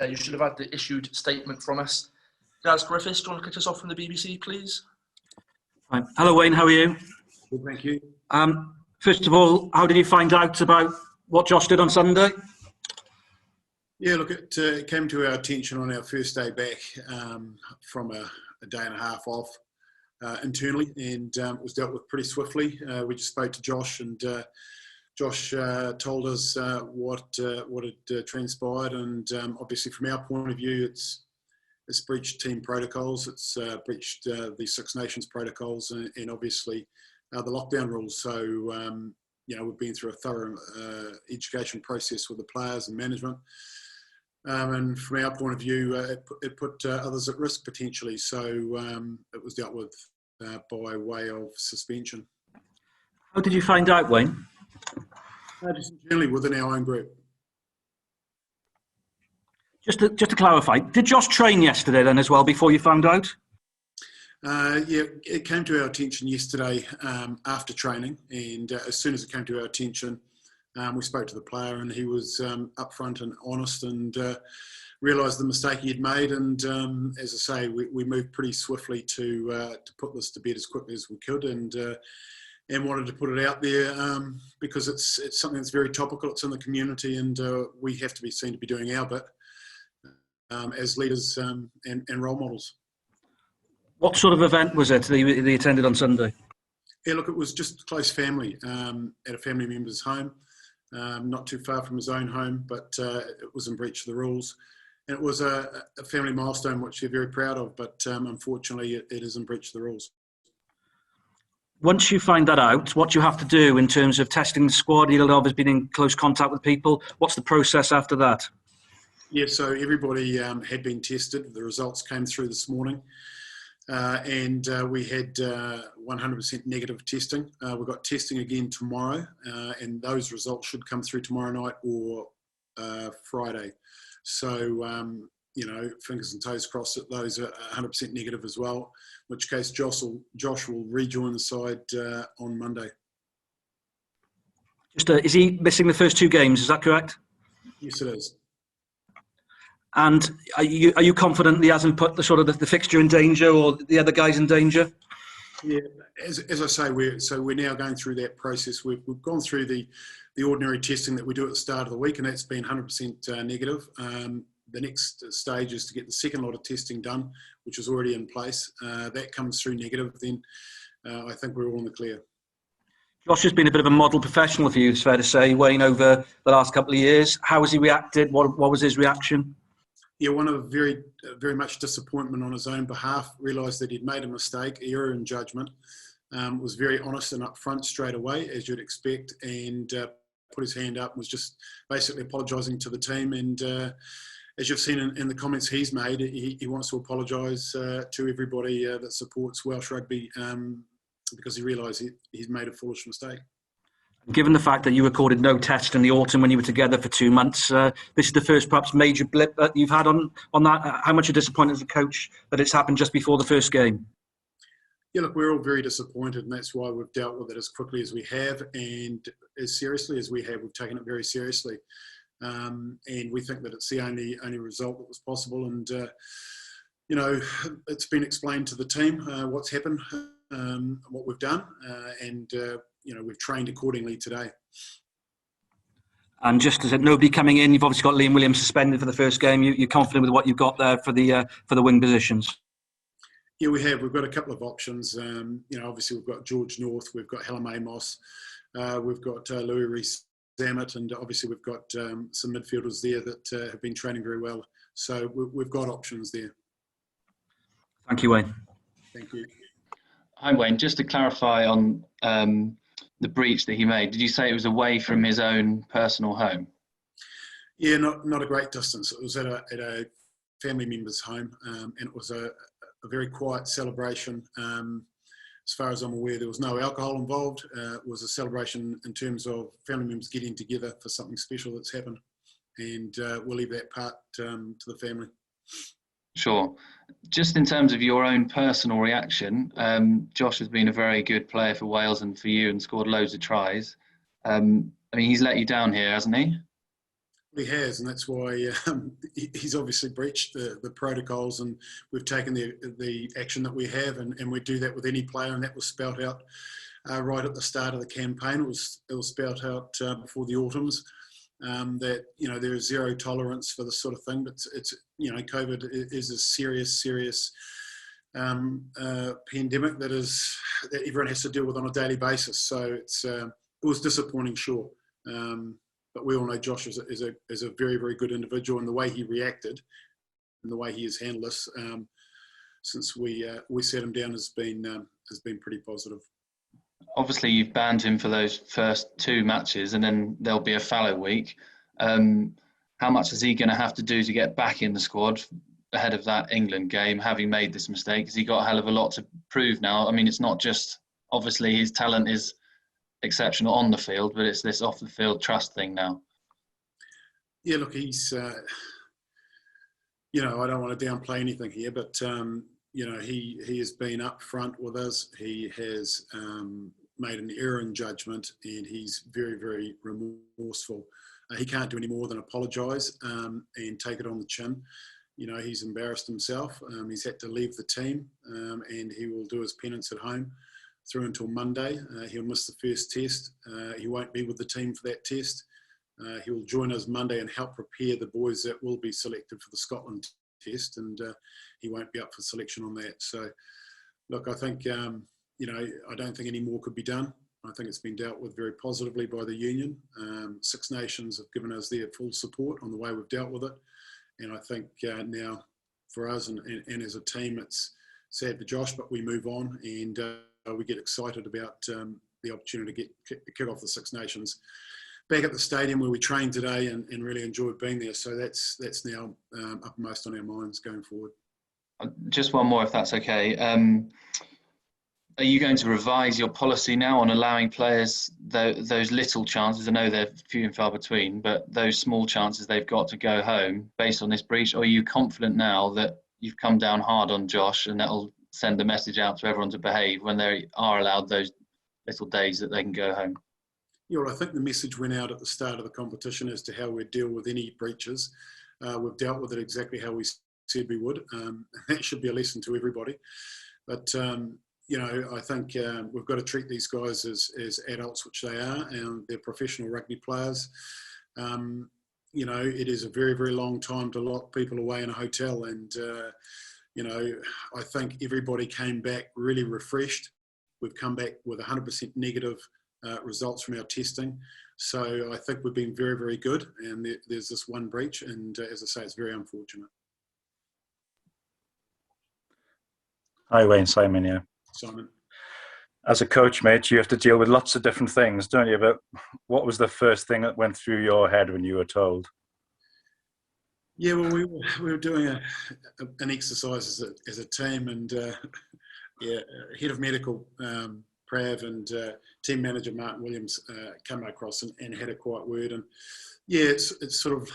You should have had the issued statement from us. Gaz Griffiths, do you want to kick us off from the BBC, please? Hi. Hello, Wayne. How are you? Good, thank you. First of all, how did you find out about what Josh did on Sunday? Yeah, look, it came to our attention on our first day back from a day and a half off internally, and it was dealt with pretty swiftly. We just spoke to Josh, and Josh told us what had transpired, and obviously from our point of view, it's breached team protocols, it's breached the Six Nations protocols, and obviously the lockdown rules. So, we've been through a thorough education process with the players and management. And from our point of view, it put others at risk potentially. So it was dealt with by way of suspension. How did you find out, Wayne? Just generally within our own group. Just to clarify, did Josh train yesterday then as well before you found out? Yeah, it came to our attention yesterday after training, and as soon as it came to our attention, we spoke to the player, and he was upfront and honest, and realised the mistake he had made. And as I say, we moved pretty swiftly to put this to bed as quickly as we could, and wanted to put it out there because it's something that's very topical. It's in the community, and we have to be seen to be doing our bit as leaders and role models. What sort of event was it that he attended on Sunday? Yeah, look, it was just close family at a family member's home. Not too far from his own home, but it was in breach of the rules. And it was a family milestone, which they're very proud of, but unfortunately it is in breach of the rules. Once you find that out, what do you have to do in terms of testing the squad? You'll obviously been in close contact with people. What's the process after that? Yeah, so everybody had been tested. The results came through this morning. And we had 100% negative testing. We've got testing again tomorrow, and those results should come through tomorrow night or Friday. So, fingers and toes crossed that those are 100% negative as well, in which case Josh will rejoin the side on Monday. Is he missing the first two games? Is that correct? Yes, it is. And are you confident he hasn't put the fixture in danger or the other guys in danger? Yeah, as I say, we're now going through that process. We've gone through the ordinary testing that we do at the start of the week, and that's been 100% negative. The next stage is to get the second lot of testing done, which is already in place. That comes through negative, then I think we're all in the clear. Josh has been a bit of a model professional for you, it's fair to say, Wayne, over the last couple of years. How has he reacted? What was his reaction? Yeah, one of very much disappointment on his own behalf, realised that he'd made a mistake, error in judgment, was very honest and upfront straight away, as you'd expect, and put his hand up and was just basically apologising to the team. And as you've seen in the comments he's made, he wants to apologise to everybody that supports Welsh rugby because he realised he's made a foolish mistake. Given the fact that you recorded no test in the autumn when you were together for 2 months, this is the first perhaps major blip that you've had on that. How much are you disappointed as a coach that it's happened just before the first game? Yeah, look, we're all very disappointed, and that's why we've dealt with it as quickly as we have and as seriously as we have. We've taken it very seriously, and we think that it's the only result that was possible. And it's been explained to the team what's happened, what we've done, and we've trained accordingly today. And just as nobody coming in, you've obviously got Liam Williams suspended for the first game. You're confident with what you've got there for the wing positions? Yeah, we have. We've got a couple of options. Obviously we've got George North, we've got Helen Amos, we've got Louis Rees-Zammit, and obviously we've got some midfielders there that have been training very well. So we've got options there. Thank you, Wayne. Thank you. Hi, Wayne. Just to clarify on the breach that he made, did you say it was away from his own personal home? Yeah, not a great distance. It was at a family member's home, and it was a very quiet celebration. As far as I'm aware, there was no alcohol involved. It was a celebration in terms of family members getting together for something special that's happened, and we'll leave that part to the family. Sure. Just in terms of your own personal reaction, Josh has been a very good player for Wales and for you and scored loads of tries. He's let you down here, hasn't he? He has, and that's why he's obviously breached the protocols, and we've taken the action that we have, and we do that with any player, and that was spelt out right at the start of the campaign. It was spelt out before the autumns that there is zero tolerance for this sort of thing, but it's COVID is a serious pandemic that everyone has to deal with on a daily basis. So it was disappointing, sure. But we all know Josh is a very, very good individual, and the way he reacted and the way he has handled this since we set him down has been pretty positive. Obviously, you've banned him for those first 2 matches, and then there'll be a fallow week. How much is he going to have to do to get back in the squad ahead of that England game, having made this mistake? Has he got a hell of a lot to prove now? I mean, it's not just, obviously, his talent is exceptional on the field, but it's this off the field trust thing now. Yeah, look, he's I don't want to downplay anything here, but he has been up front with us. He has made an error in judgment, and he's very, very remorseful. He can't do any more than apologise and take it on the chin. He's embarrassed himself. He's had to leave the team, and he will do his penance at home through until Monday. He'll miss the first test. He won't be with the team for that test. He will join us Monday and help prepare the boys that will be selected for the Scotland test, and he won't be up for selection on that. So, look, I think, I don't think any more could be done. I think it's been dealt with very positively by the union. Six Nations have given us their full support on the way we've dealt with it. And I think now for us and as a team, it's sad for Josh, but we move on, and we get excited about the opportunity to kick off the Six Nations back at the stadium where we trained today and really enjoyed being there. So that's now uppermost on our minds going forward. Just one more, if that's okay. Are you going to revise your policy now on allowing players those little chances? I know they're few and far between, but those small chances they've got to go home based on this breach? Or are you confident now that you've come down hard on Josh and that'll send a message out to everyone to behave when they are allowed those little days that they can go home? Yeah, well, I think the message went out at the start of the competition as to how we deal with any breaches. We've dealt with it exactly how we said we would. That should be a lesson to everybody. But I think we've got to treat these guys as adults, which they are, and they're professional rugby players. It is a very, very long time to lock people away in a hotel. And, I think everybody came back really refreshed. We've come back with 100% negative results from our testing. So I think we've been very, very good. And there's this one breach. And as I say, it's very unfortunate. Hi, Wayne. Simon here. Simon. As a coach, mate, you have to deal with lots of different things, don't you? But what was the first thing that went through your head when you were told? Yeah, well, we were doing an exercise as a team, and head of medical, Prav, and team manager Martin Williams came across and had a quiet word. And yeah, it's sort of,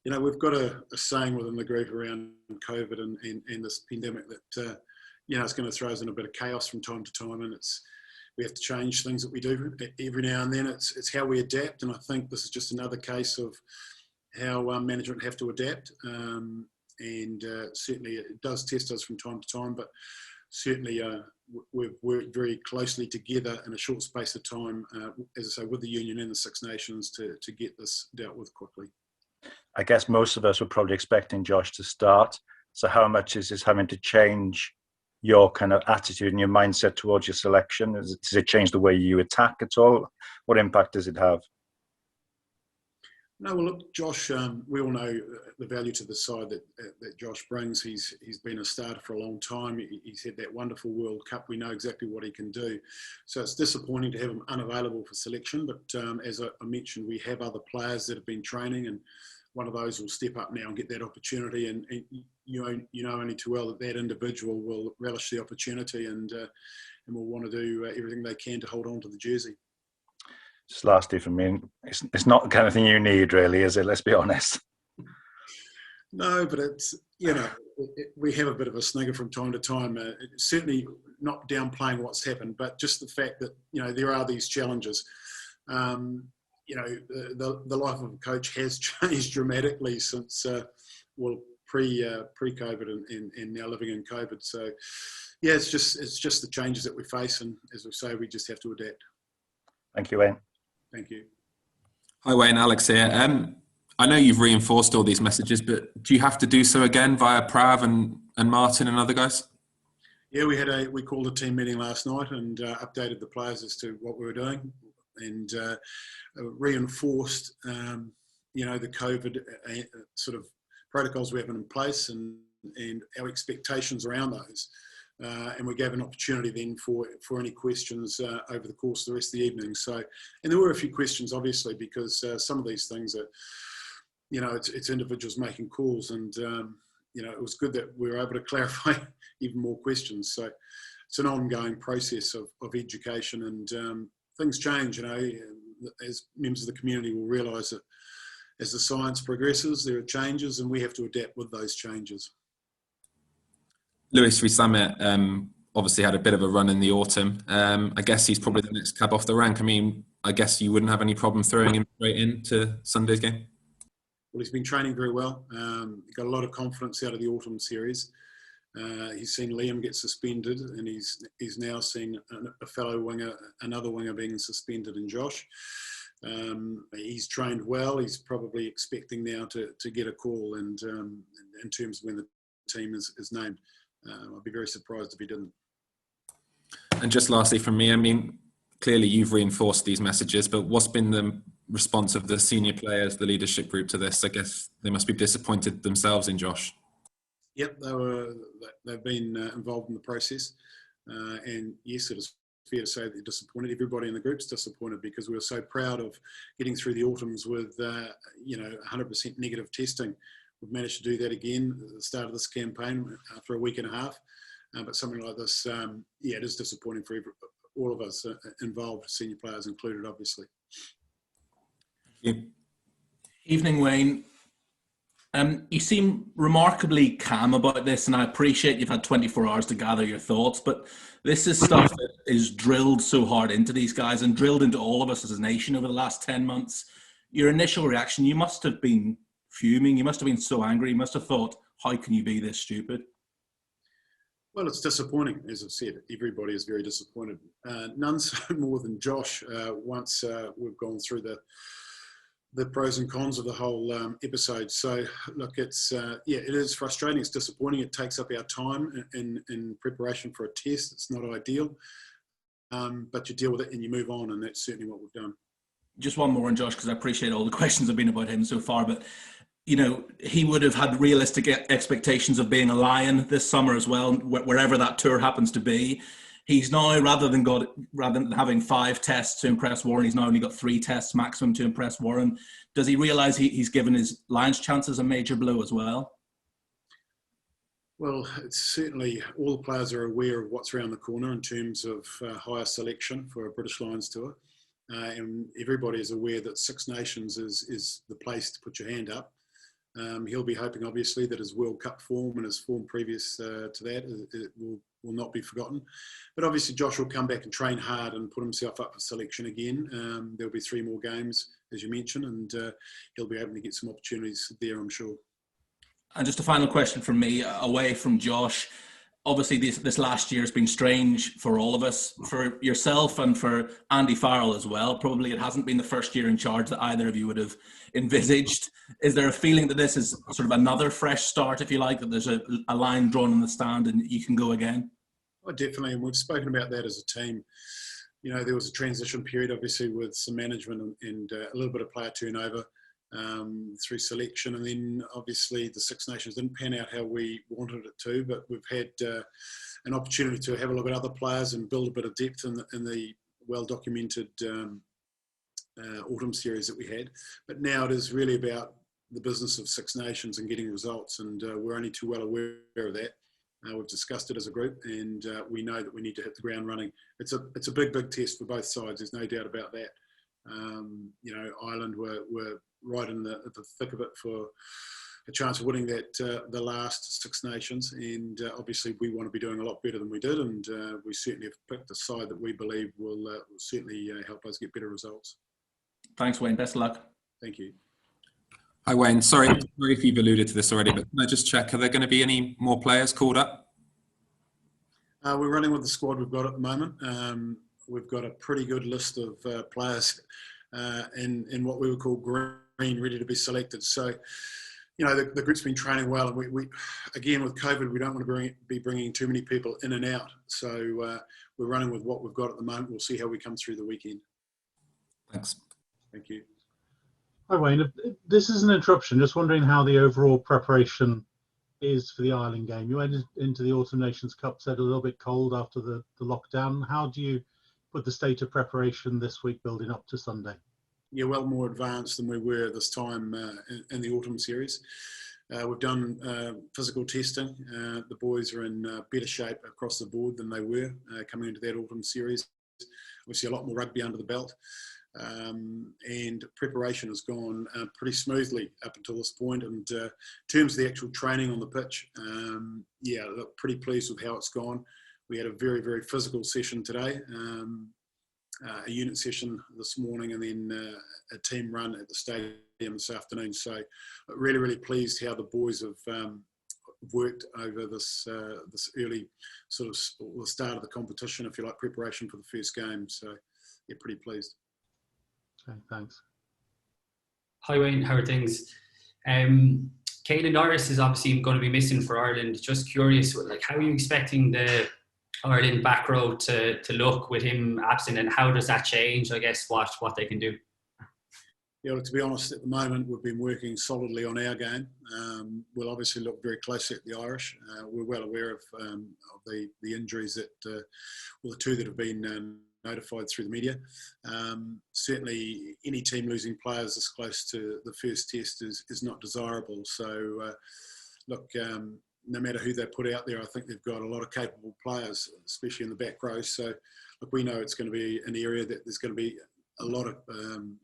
we've got a saying within the group around COVID and this pandemic that it's going to throw us in a bit of chaos from time to time, and we have to change things that we do every now and then. It's how we adapt, and I think this is just another case of how management have to adapt. Certainly it does test us from time to time, but certainly we've worked very closely together in a short space of time, as I say, with the union and the Six Nations to get this dealt with quickly. I guess most of us were probably expecting Josh to start. So how much is this having to change your kind of attitude and your mindset towards your selection? Does it change the way you attack at all? What impact does it have? No, well, look, Josh, we all know the value to the side that Josh brings. He's been a starter for a long time. He's had that wonderful World Cup. We know exactly what he can do. So it's disappointing to have him unavailable for selection. But as I mentioned, we have other players that have been training, and one of those will step up now and get that opportunity. And you know only too well that individual will relish the opportunity and will want to do everything they can to hold on to the jersey. Just lastly from me, it's not the kind of thing you need, really, is it? Let's be honest. No, but it's, we have a bit of a snigger from time to time. Certainly not downplaying what's happened, but just the fact that, there are these challenges. the life of a coach has changed dramatically since pre-COVID and now living in COVID. So yeah, it's just the changes that we face, and as we say, we just have to adapt. Thank you, Wayne. Thank you. Hi Wayne, Alex here. I know you've reinforced all these messages, but do you have to do so again via Prav and Martin and other guys? Yeah, we called a team meeting last night and updated the players as to what we were doing, and reinforced the COVID sort of protocols we have in place and our expectations around those. And we gave an opportunity then for any questions over the course of the rest of the evening. So, and there were a few questions, obviously, because some of these things are, it's individuals making calls, and it was good that we were able to clarify even more questions. So it's an ongoing process of education, and things change. As members of the community will realise that as the science progresses, there are changes, and we have to adapt with those changes. Lewis Rees-Zammit obviously had a bit of a run in the autumn. I guess he's probably the next cab off the rank. I mean, I guess you wouldn't have any problem throwing him straight into Sunday's game? Well, he's been training very well. He got a lot of confidence out of the autumn series. He's seen Liam get suspended, and he's now seen a fellow winger, another winger being suspended in Josh. He's trained well. He's probably expecting now to get a call, and in terms of when the team is named. I'd be very surprised if he didn't. And just lastly from me, I mean, clearly you've reinforced these messages, but what's been the response of the senior players, the leadership group to this? I guess they must be disappointed themselves in Josh. Yep, they've been involved in the process. And yes, it is fair to say that they're disappointed. Everybody in the group's disappointed because we were so proud of getting through the autumns with 100% negative testing. We've managed to do that again at the start of this campaign after a week and a half. But something like this, it is disappointing for all of us involved, senior players included, obviously. Evening, Wayne. You seem remarkably calm about this, and I appreciate you've had 24 hours to gather your thoughts, but this is stuff that is drilled so hard into these guys and drilled into all of us as a nation over the last 10 months. Your initial reaction, you must have been fuming. You must have been so angry. You must have thought, how can you be this stupid? Well, it's disappointing, as I've said. Everybody is very disappointed. None so more than Josh once we've gone through the pros and cons of the whole episode. So, look, it is frustrating. It's disappointing. It takes up our time in preparation for a test. It's not ideal, but you deal with it and you move on, and that's certainly what we've done. Just one more on Josh, because I appreciate all the questions have been about him so far, but he would have had realistic expectations of being a Lion this summer as well, wherever that tour happens to be. He's now, rather than having 5 tests to impress Warren, he's now only got 3 tests maximum to impress Warren. Does he realise he's given his Lions chances a major blow as well? Well, it's certainly all the players are aware of what's around the corner in terms of higher selection for a British Lions tour. And everybody is aware that Six Nations is the place to put your hand up. He'll be hoping, obviously, that his World Cup form and his form previous to that it will not be forgotten. But obviously, Josh will come back and train hard and put himself up for selection again. There'll be 3 more games, as you mentioned, and he'll be able to get some opportunities there, I'm sure. And just a final question from me, away from Josh. Obviously, this last year has been strange for all of us, for yourself and for Andy Farrell as well. Probably it hasn't been the first year in charge that either of you would have envisaged. Is there a feeling that this is sort of another fresh start, if you like, that there's a line drawn in the stand and you can go again? Oh, definitely, and we've spoken about that as a team. There was a transition period, obviously, with some management and a little bit of player turnover through selection, and then obviously the Six Nations didn't pan out how we wanted it to, but we've had an opportunity to have a look at other players and build a bit of depth in the well-documented autumn series that we had. But now it is really about the business of Six Nations and getting results, and we're only too well aware of that. We've discussed it as a group, and we know that we need to hit the ground running. It's a big test for both sides. There's no doubt about that. Ireland were right in the thick of it for a chance of winning that the last Six Nations, and obviously we want to be doing a lot better than we did, and we certainly have picked a side that we believe will certainly help us get better results. Thanks, Wayne. Best of luck. Thank you. Hi, Wayne. Sorry if you've alluded to this already, but can I just check, are there going to be any more players called up? We're running with the squad we've got at the moment. We've got a pretty good list of players in what we would call green, ready to be selected. So, you know, the group's been training well, and we again, with COVID, we don't want to be bringing too many people in and out. So we're running with what we've got at the moment. We'll see how we come through the weekend. Thanks. Thank you. Hi, Wayne. This is an interruption. Just wondering how the overall preparation is for the Ireland game. You went into the Autumn Nations Cup, said a little bit cold after the lockdown. How do you put the state of preparation this week building up to Sunday? Yeah, well more advanced than we were this time in the autumn series. We've done physical testing. The boys are in better shape across the board than they were coming into that autumn series. Obviously a lot more rugby under the belt. And preparation has gone pretty smoothly up until this point. And in terms of the actual training on the pitch, yeah, look, pretty pleased with how it's gone. We had a very, very physical session today, a unit session this morning, and then a team run at the stadium this afternoon. So really, really pleased how the boys have worked over this early sort of the start of the competition, if you like, preparation for the first game. So yeah, pretty pleased. Okay, thanks. Hi Wayne, how are things? Caelan Norris is obviously going to be missing for Ireland. Just curious, like, how are you expecting the Ireland back row to look with him absent, and how does that change, I guess, what they can do? Yeah, well, to be honest, at the moment we've been working solidly on our game. We'll obviously look very closely at the Irish. We're well aware of the injuries that, well, the two that have been notified through the media. Certainly any team losing players this close to the first test is not desirable. So look, no matter who they put out there, I think they've got a lot of capable players, especially in the back row. So look, we know it's going to be an area that there's going to be a lot of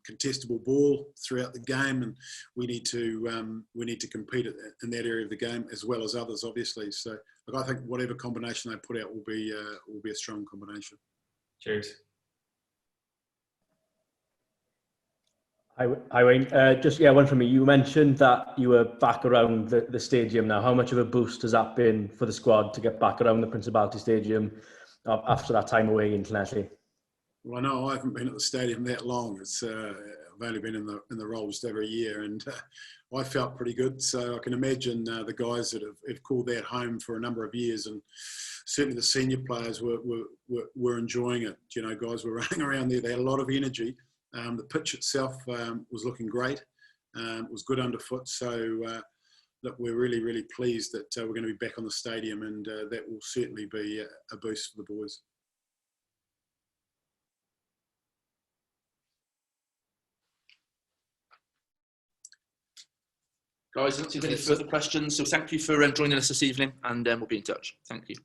contestable ball throughout the game, and we need to compete in that area of the game as well as others, obviously. So look, I think whatever combination they put out will be a strong combination. Cheers. Hi Wayne. Just one from me. You mentioned that you were back around the stadium now. How much of a boost has that been for the squad to get back around the Principality Stadium after that time away in Llanelli? Well, I know I haven't been at the stadium that long. I've only been in the role just over a year, and I felt pretty good. So I can imagine the guys that have called that home for a number of years, and certainly the senior players were enjoying it. You know, guys were running around there. They had a lot of energy. The pitch itself was looking great. It was good underfoot. So look, we're really, really pleased that we're going to be back on the stadium, and that will certainly be a boost for the boys. Guys, I don't see any further questions. So thank you for joining us this evening, and we'll be in touch. Thank you.